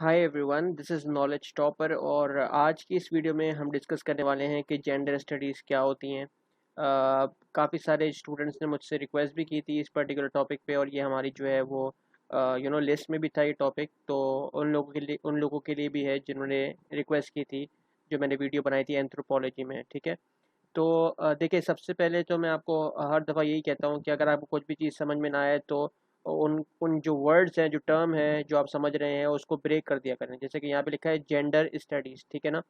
Hi everyone, this is knowledge topper और आज की इस वीडियो में हम डिस्कस करने वाले हैं कि जेंडर स्टडीज़ क्या होती हैं। काफ़ी सारे स्टूडेंट्स ने मुझसे रिक्वेस्ट भी की थी इस पर्टिकुलर टॉपिक पे और ये हमारी जो है वो लिस्ट में भी था ये टॉपिक। तो उन लोगों के लिए भी है जिन्होंने रिक्वेस्ट की थी, जो मैंने वीडियो बनाई थी एंथ्रोपोलॉजी में। ठीक है। तो देखिए, सबसे पहले तो मैं आपको हर दफ़ा यही कहता हूँ कि अगर आपको कुछ भी चीज़ समझ में ना आए तो उन उन जो वर्ड्स हैं, जो टर्म है, जो आप समझ रहे हैं, उसको ब्रेक कर दिया करें। जैसे कि यहाँ पे लिखा है जेंडर स्टडीज़, ठीक है ना।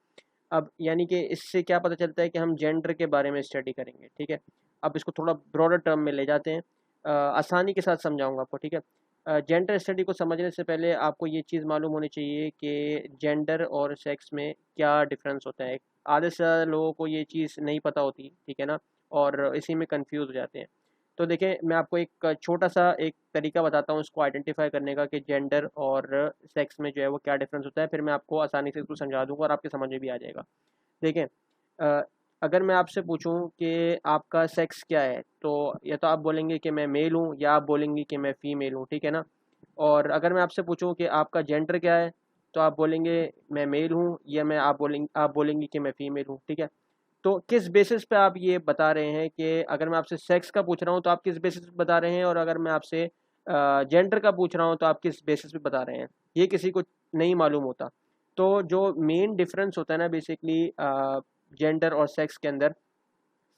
अब यानी कि इससे क्या पता चलता है कि हम जेंडर के बारे में स्टडी करेंगे। ठीक है। अब इसको थोड़ा ब्रॉडर टर्म में ले जाते हैं, आसानी के साथ समझाऊंगा आपको। ठीक है। जेंडर स्टडी को समझने से पहले आपको ये चीज़ मालूम होनी चाहिए कि जेंडर और सेक्स में क्या डिफरेंस होता है। आधे से ज़्यादा लोगों को ये चीज़ नहीं पता होती, ठीक है ना, और इसी में कंफ्यूज हो जाते हैं। तो देखें, मैं आपको एक छोटा सा एक तरीका बताता हूँ इसको आइडेंटिफाई करने का कि जेंडर और सेक्स में जो है वो क्या डिफरेंस होता है। फिर मैं आपको आसानी से इसको समझा दूंगा और आपके समझ में भी आ जाएगा। देखें, अ, अगर मैं आपसे पूछूं कि आपका सेक्स क्या है, तो या तो आप बोलेंगे कि मैं मेल हूँ या आप बोलेंगे कि मैं फीमेल हूँ, ठीक है ना। और अगर मैं आपसे पूछूं कि आपका जेंडर क्या है, तो आप बोलेंगे मैं मेल हूँ, या मैं आप बोलेंगे कि मैं फीमेल हूँ, ठीक है। तो किस बेसिस पे आप ये बता रहे हैं कि अगर मैं आपसे सेक्स का पूछ रहा हूँ तो आप किस बेसिस पे बता रहे हैं, और अगर मैं आपसे जेंडर का पूछ रहा हूँ तो आप किस बेसिस पे बता रहे हैं, ये किसी को नहीं मालूम होता। तो जो मेन डिफरेंस होता है ना बेसिकली जेंडर और सेक्स के अंदर,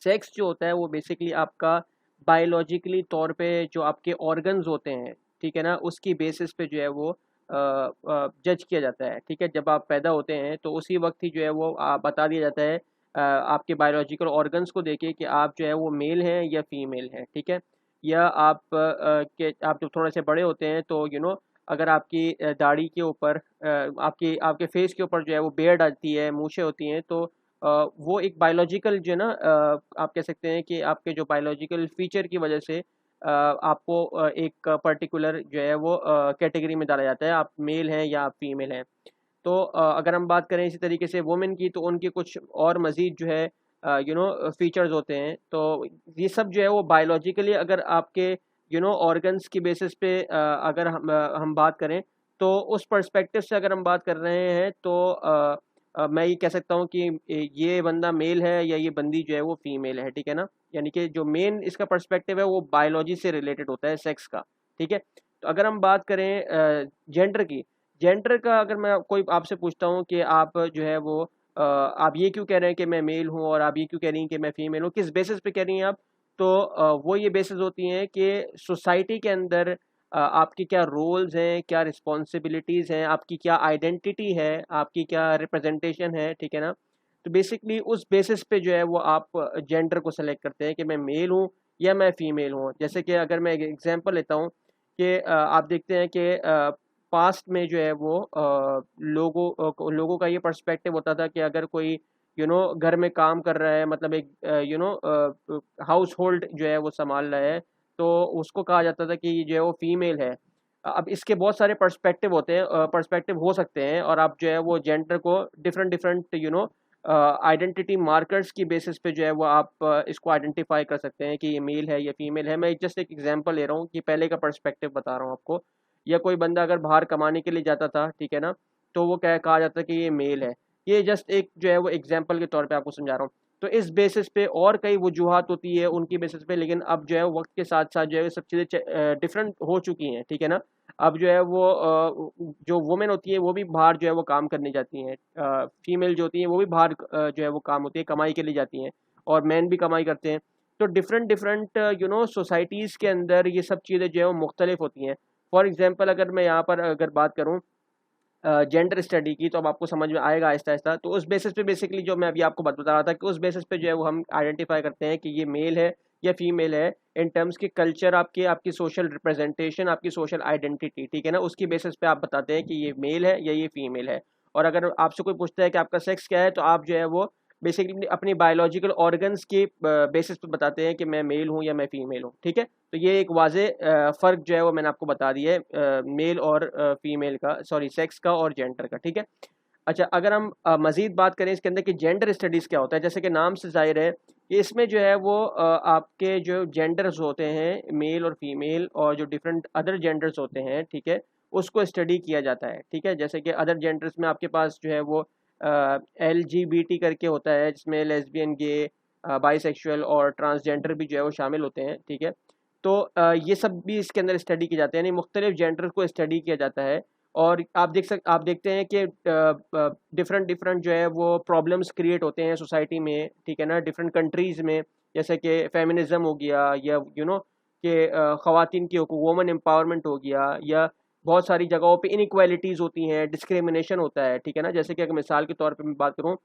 सेक्स जो होता है वो बेसिकली आपका बायोलॉजिकली तौर पे जो आपके ऑर्गन्स होते हैं, ठीक है ना, उसकी बेसिस पे जो है वो जज किया जाता है। ठीक है। जब आप पैदा होते हैं तो उसी वक्त ही जो है वो बता दिया जाता है आपके बायोलॉजिकल ऑर्गन्स को देके कि आप जो है वो मेल हैं या फीमेल हैं। ठीक है। या आप जब थोड़े से बड़े होते हैं तो अगर आपकी दाढ़ी के ऊपर आपकी आपके फेस के ऊपर जो है वो बेयर्ड आती है, मूछें होती हैं, तो वो एक बायोलॉजिकल जो है ना, आप कह सकते हैं कि आपके जो बायोलॉजिकल फीचर की वजह से आपको एक पर्टिकुलर जो है वो कैटेगरी में डाला जाता है, आप मेल हैं या आप फीमेल हैं। तो अगर हम बात करें इसी तरीके से वुमेन की, तो उनके कुछ और मज़ीद जो है फीचर्स होते हैं। तो ये सब जो है वो बायोलॉजिकली अगर आपके ऑर्गन्स की बेसिस पे अगर हम बात करें, तो उस पर्सपेक्टिव से अगर हम बात कर रहे हैं तो मैं ये कह सकता हूँ कि ये बंदा मेल है या ये बंदी जो है वो फीमेल है। ठीक है ना। यानी कि जो मेन इसका पर्सपेक्टिव है वो बायोलॉजी से रिलेटेड होता है, सेक्स का। ठीक है। तो अगर हम बात करें जेंडर की, जेंडर का अगर मैं कोई आपसे पूछता हूँ कि आप जो है वो आप ये क्यों कह रहे हैं कि मैं मेल हूँ और आप ये क्यों कह रही हैं कि मैं फीमेल हूँ, किस बेसिस पे कह रही हैं आप, तो वो ये बेसिस होती हैं कि सोसाइटी के अंदर आपकी क्या रोल्स हैं, क्या रिस्पॉन्सिबिलिटीज़ हैं, आपकी क्या आइडेंटिटी है, आपकी क्या रिप्रेजेंटेशन है। ठीक है ना। तो बेसिकली उस बेसिस पे जो है वो आप जेंडर को सेलेक्ट करते हैं कि मैं मेल हूँ या मैं फीमेल हूँ। जैसे कि अगर मैं एक एग्जांपल लेता हूँ कि आप देखते हैं कि पास्ट में जो है वो लोगों का ये पर्सपेक्टिव होता था कि अगर कोई घर में काम कर रहा है, मतलब एक हाउस होल्ड जो है वो संभाल रहा है, तो उसको कहा जाता था कि ये जो है वो फीमेल है। अब इसके बहुत सारे पर्सपेक्टिव होते हैं, पर्सपेक्टिव हो सकते हैं, और आप जो है वो जेंडर को डिफरेंट डिफरेंट आइडेंटिटी मार्कर्स की बेसिस पे जो है वो आप इसको आइडेंटिफाई कर सकते हैं कि ये मेल है या फीमेल है। मैं जस्ट एक एग्जांपल ले रहा हूँ कि पहले का पर्सपेक्टिव बता रहा हूँ आपको। या कोई बंदा अगर बाहर कमाने के लिए जाता था, ठीक है ना, तो वो क्या कहा जाता है कि ये मेल है। ये जस्ट एक जो है वो एग्जांपल के तौर पे आपको समझा रहा हूँ। तो इस बेसिस पे और कई वजूहात होती है उनकी बेसिस पे, लेकिन अब जो है वक्त के साथ साथ जो है सब चीज़ें डिफरेंट हो चुकी हैं। ठीक है ना। अब जो है वो जो वुमेन होती है वो भी बाहर जो है वो काम करने जाती हैं, फीमेल जो होती हैं वो भी बाहर जो है वो काम होती है, कमाई के लिए जाती हैं, और मैन भी कमाई करते हैं। तो डिफरेंट डिफरेंट सोसाइटीज़ के अंदर ये सब चीज़ें जो है वो मुख्तलिफ होती हैं। फॉर एग्जांपल अगर मैं यहाँ पर अगर बात करूँ जेंडर स्टडी की, तो अब आपको समझ में आएगा आहिस्ता आहिस्ता। तो उस बेसिस पे बेसिकली जो मैं अभी आपको बता रहा था कि उस बेसिस पे जो है वो हम आइडेंटिफाई करते हैं कि ये मेल है या फीमेल है, इन टर्म्स के कल्चर, आपके आपकी सोशल रिप्रेजेंटेशन, आपकी सोशल आइडेंटिटी। ठीक है ना। उसकी बेसिस पे आप बताते हैं कि ये मेल है या ये फीमेल है। और अगर आपसे कोई पूछता है कि आपका सेक्स क्या है, तो आप जो है वो बेसिकली अपनी बायोलॉजिकल ऑर्गन्स के बेसिस पे बताते हैं कि मैं मेल हूँ या मैं फीमेल हूँ। ठीक है। तो ये एक वाज़े फ़र्क जो है वो मैंने आपको बता दिया है मेल और फीमेल का, सॉरी सेक्स का और जेंडर का। ठीक है। अच्छा, अगर हम मज़ीद बात करें इसके अंदर कि जेंडर स्टडीज़ क्या होता है, जैसे कि नाम से ज़ाहिर है कि इसमें जो है वो आपके जो जेंडर्स होते हैं, मेल और फीमेल, और जो डिफरेंट अदर जेंडर्स होते हैं, ठीक है, उसको स्टडी किया जाता है, ठीक है। जैसे कि अदर जेंडर्स में आपके पास जो है वो LGBT करके होता है, जिसमें लेस्बियन, गे, बाइसेक्सुअल और ट्रांसजेंडर भी जो है वो शामिल होते हैं, ठीक है। तो ये सब भी इसके अंदर स्टडी किए जाते हैं, यानी मुख्तलिफ जेंडर को स्टडी किया जाता है। और आप देखते हैं कि डिफरेंट डिफरेंट जो है वो प्रॉब्लम्स क्रिएट होते हैं सोसाइटी में, ठीक है ना, डिफरेंट कंट्रीज़ में। जैसे कि फेमिनिज्म हो गया, या कि ख़वातीन की वुमन एम्पावरमेंट हो गया, या बहुत सारी जगहों पे इनइक्वालिटीज़ होती हैं, डिस्क्रिमिनेशन होता है, ठीक है ना। जैसे कि अगर मिसाल के तौर पे मैं बात करूँ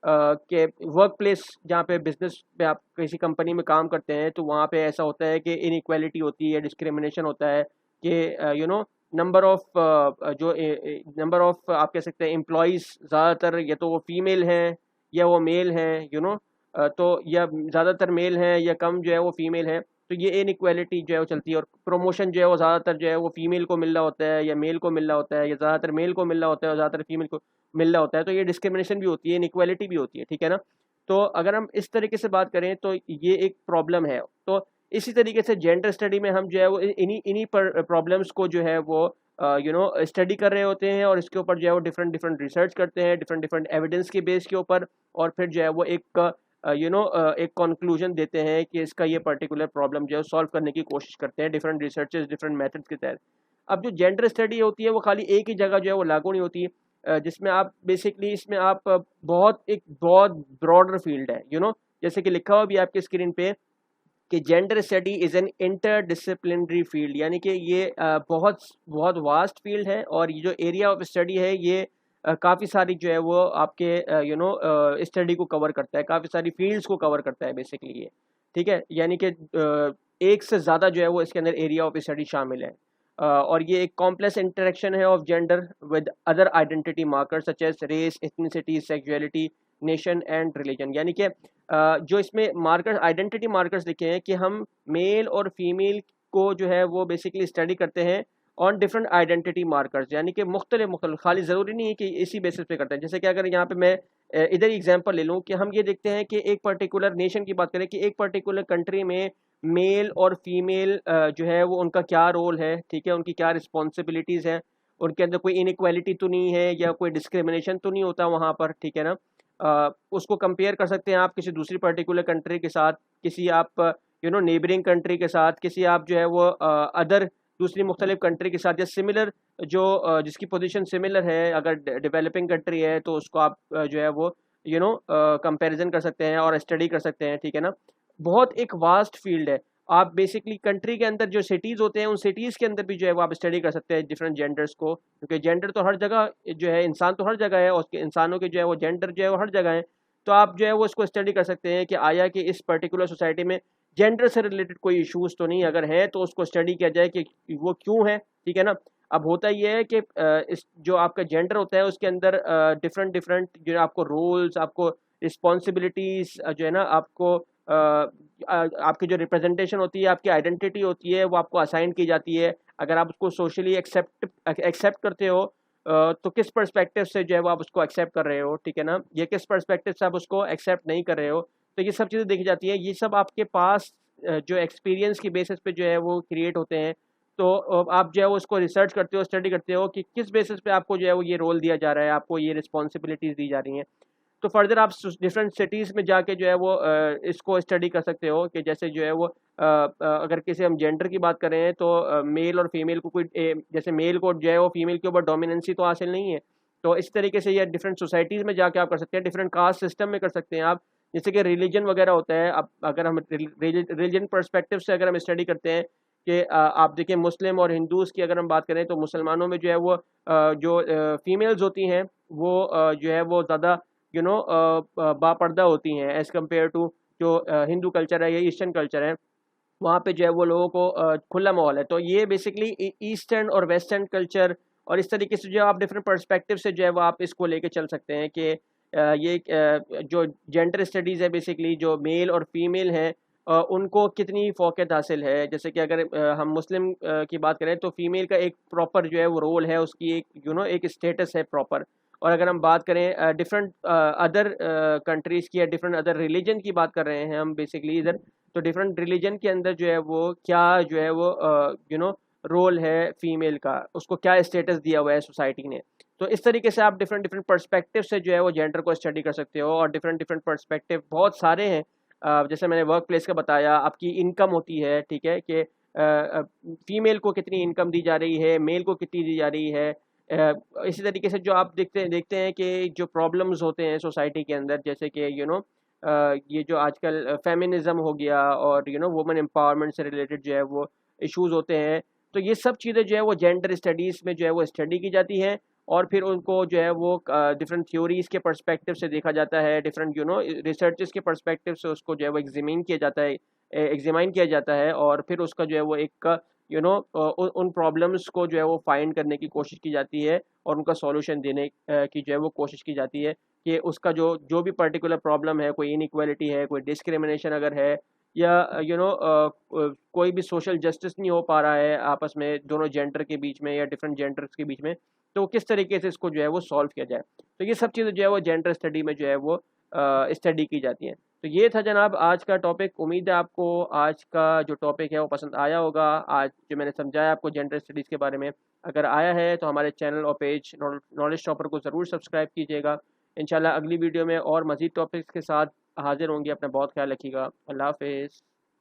कि वर्क प्लेस जहाँ पे बिजनेस पे आप किसी कंपनी में काम करते हैं, तो वहाँ पे ऐसा होता है कि इनइक्वालिटी होती है, डिस्क्रिमिनेशन होता है कि नंबर ऑफ जो नंबर ऑफ आप कह सकते हैं एम्प्लॉयज़ ज़्यादातर या तो वो फीमेल हैं या वो मेल हैं, तो या ज़्यादातर मेल हैं या कम जो है वो फीमेल हैं। तो ये इनइक्वालिटी जो है वो चलती है, और प्रमोशन जो है वो ज़्यादातर जो है वो फीमेल को मिल रहा होता है या मेल को मिल रहा होता है, या ज़्यादातर मेल को मिल रहा होता है और ज़्यादातर फीमेल को मिल रहा होता है। तो ये डिस्क्रिमिनेशन भी होती है, इनइक्वालिटी भी होती है, ठीक है ना। तो अगर हम इस तरीके से बात करें तो ये एक प्रॉब्लम है। तो इसी तरीके से जेंडर स्टडी में हम जो है वो इन्हीं इन्हीं पर प्रॉब्लम्स को जो है वो स्टडी कर रहे होते हैं, और इसके ऊपर जो है वो डिफरेंट डिफरेंट रिसर्च करते हैं, डिफरेंट डिफरेंट एविडेंस के बेस के ऊपर, और फिर जो है वो एक कंक्लूजन देते हैं कि इसका ये पर्टिकुलर प्रॉब्लम जो है सॉल्व करने की कोशिश करते हैं, डिफरेंट रिसर्चेस, डिफरेंट मेथड्स के तहत। अब जो जेंडर स्टडी होती है वो खाली एक ही जगह जो है वो लागू नहीं होती, जिसमें आप बेसिकली इसमें आप एक बहुत ब्रॉडर फील्ड है, जैसे कि लिखा हुआ भी आपके स्क्रीन पे कि gender study is an interdisciplinary field, यानी कि ये बहुत बहुत वास्ट फील्ड है, और ये जो एरिया ऑफ स्टडी है ये काफ़ी सारी जो है वो आपके स्टडी को कवर करता है, काफ़ी सारी फील्ड्स को कवर करता है बेसिकली ये, ठीक है। यानी कि एक से ज़्यादा जो है वो इसके अंदर एरिया ऑफ स्टडी शामिल है। और ये एक कॉम्प्लेक्स इंटरेक्शन है of gender with other identity markers such as race, ethnicity, sexuality, nation and religion. यानी कि जो इसमें मार्कर्स, आइडेंटिटी मार्कर्स लिखे हैं कि हम मेल और फीमेल को जो है वो बेसिकली स्टडी करते हैं ऑन डिफरेंट आइडेंटिटी मार्कर्स, यानी कि मुख्तलिफ खाली ज़रूरी नहीं है कि इसी बेसिस पे करते हैं। जैसे कि अगर यहाँ पे मैं इधर एग्जांपल ले लूँ कि हम ये देखते हैं कि एक पर्टिकुलर नेशन की बात करें कि एक पर्टिकुलर कंट्री में मेल और फीमेल जो है वो उनका क्या रोल है, ठीक है, उनकी क्या रिस्पॉन्सिबिलिटीज़ हैं, उनके अंदर कोई इनइक्वालिटी तो नहीं है या कोई डिस्क्रिमिनेशन तो नहीं होता वहाँ पर, ठीक है ना। उसको कंपेयर कर सकते हैं आप किसी दूसरी पर्टिकुलर कंट्री के साथ, किसी आप नेबरिंग कंट्री के साथ, किसी आप जो है वो अदर दूसरी मुख्तलिफ कंट्री के साथ, या सिमिलर जो जिसकी पोजीशन सिमिलर है, अगर डेवलपिंग कंट्री है तो उसको आप जो है वो कंपैरिजन कर सकते हैं और स्टडी कर सकते हैं, ठीक है ना। बहुत एक वास्ट फील्ड है। आप बेसिकली कंट्री के अंदर जो सिटीज़ होते हैं उन सिटीज़ के अंदर भी जो है वो आप स्टडी कर सकते हैं डिफरेंट जेंडर्स को, क्योंकि जेंडर तो हर जगह जो है, इंसान तो हर जगह है, और उसके इंसानों के जो है वो जेंडर जो है वो हर जगह है। तो आप जो है वो इसको स्टडी कर सकते हैं कि आया कि इस पर्टिकुलर सोसाइटी में जेंडर से रिलेटेड कोई इश्यूज़ तो नहीं, अगर है तो उसको स्टडी किया जाए कि वो क्यों है, ठीक है ना। अब होता ये है कि इस जो आपका जेंडर होता है उसके अंदर डिफरेंट डिफरेंट जो है आपको रोल्स, आपको रिस्पॉन्सिबिलिटीज़ जो है ना, आपको आपकी जो रिप्रेजेंटेशन होती है, आपकी आइडेंटिटी होती है, वो आपको असाइन की जाती है। अगर आप उसको सोशली एक्सेप्ट करते हो तो किस पर्सपेक्टिव से जो है वो आप उसको एक्सेप्ट कर रहे हो, ठीक है ना, ये किस पर्सपेक्टिव से आप उसको एक्सेप्ट नहीं कर रहे हो। तो ये सब चीज़ें देखी जाती हैं, ये सब आपके पास जो एक्सपीरियंस की बेसिस पे जो है वो क्रिएट होते हैं। तो आप जो है वो उसको रिसर्च करते हो, स्टडी करते हो कि किस बेसिस पे आपको जो है वो ये रोल दिया जा रहा है, आपको ये रिस्पॉन्सिबिलिटीज़ दी जा रही हैं। तो फर्दर आप डिफरेंट सिटीज़ में जाके जो है वो इसको स्टडी कर सकते हो कि जैसे जो है वो अगर किसी हम जेंडर की बात करें तो मेल और फीमेल को जैसे मेल को जो है वो फीमेल के ऊपर डोमिनेंसी तो हासिल नहीं है। तो इस तरीके से ये डिफरेंट सोसाइटीज़ में जाके आप कर सकते हैं, डिफरेंट कास्ट सिस्टम में कर सकते हैं आप। जैसे कि रिलीजन वगैरह होता है, अब अगर हम रिलीजन पर्सपेक्टिव से अगर हम स्टडी करते हैं कि आप देखिए मुस्लिम और हिंदूज़ की अगर हम बात करें तो मुसलमानों में जो है वो जो फीमेल्स होती हैं वो जो है वो ज़्यादा बापर्दा होती हैं एज़ कम्पेयर टू जो हिंदू कल्चर है या ईस्टर्न कल्चर है। वहाँ पे जो है वो लोगों को खुला माहौल है। तो ये बेसिकली ईस्टर्न और वेस्टर्न कल्चर, और इस तरीके से जो आप डिफरेंट पर्सपेक्टिव से जो है वो आप इसको लेके चल सकते हैं कि जो जेंडर स्टडीज़ है बेसिकली जो मेल और फीमेल हैं उनको कितनी फ़ोक़त हासिल है। जैसे कि अगर हम मुस्लिम की बात करें तो फीमेल का एक प्रॉपर जो है वो रोल है, उसकी एक एक स्टेटस है प्रॉपर। और अगर हम बात करें डिफरेंट अदर कंट्रीज़ की या डिफरेंट अदर रिलीजन की बात कर रहे हैं हम बेसिकली इधर, तो डिफरेंट रिलीजन के अंदर जो है वो क्या जो है वो रोल है फीमेल का, उसको क्या स्टेटस दिया हुआ है सोसाइटी ने। तो इस तरीके से आप डिफरेंट डिफरेंट पर्सपेक्टिव से जो है वो जेंडर को स्टडी कर सकते हो, और डिफरेंट डिफरेंट पर्सपेक्टिव बहुत सारे हैं। जैसे मैंने वर्क प्लेस का बताया, आपकी इनकम होती है, ठीक है, कि फीमेल को कितनी इनकम दी जा रही है, मेल को कितनी दी जा रही है। इसी तरीके से जो आप देखते हैं कि जो प्रॉब्लम्स होते हैं सोसाइटी के अंदर, जैसे कि ये जो आजकल फेमिनिज्म हो गया, और वुमेन एम्पावरमेंट से रिलेटेड जो है वो इश्यूज होते हैं, तो ये सब चीज़ें जो है वो जेंडर स्टडीज़ में जो है वो स्टडी की जाती हैं। और फिर उनको जो है वो डिफरेंट थ्योरीज के पर्सपेक्टिव से देखा जाता है, डिफरेंट रिसर्चेस के पर्सपेक्टिव से उसको जो है वो एग्जामिन किया जाता है, और फिर उसका जो है वो एक उन प्रॉब्लम्स को जो है वो फाइंड करने की कोशिश की जाती है, और उनका सॉल्यूशन देने की जो है वो कोशिश की जाती है, कि उसका जो जो भी पर्टिकुलर प्रॉब्लम है, कोई इनइक्वालिटी है, कोई डिस्क्रिमिनेशन अगर है, या कोई भी सोशल जस्टिस नहीं हो पा रहा है आपस में दोनों जेंडर के बीच में या डिफरेंट जेंडर्स के बीच में, तो किस तरीके से इसको जो है वो सॉल्व किया जाए। तो ये सब चीज़ें जो है वो जेंडर स्टडी में जो है वो स्टडी की जाती हैं। तो ये था जनाब आज का टॉपिक। उम्मीद है आपको आज का जो टॉपिक है वो पसंद आया होगा। आज जो मैंने समझाया आपको जेंडर स्टडीज़ के बारे में, अगर आया है तो हमारे चैनल और पेज नॉलेज टॉपर को ज़रूर सब्सक्राइब कीजिएगा। इंशाल्लाह अगली वीडियो में और मज़ीद टॉपिक्स के साथ हाजिर होंगे। अपना बहुत ख्याल रखिएगा। अल्लाह हाफिज़।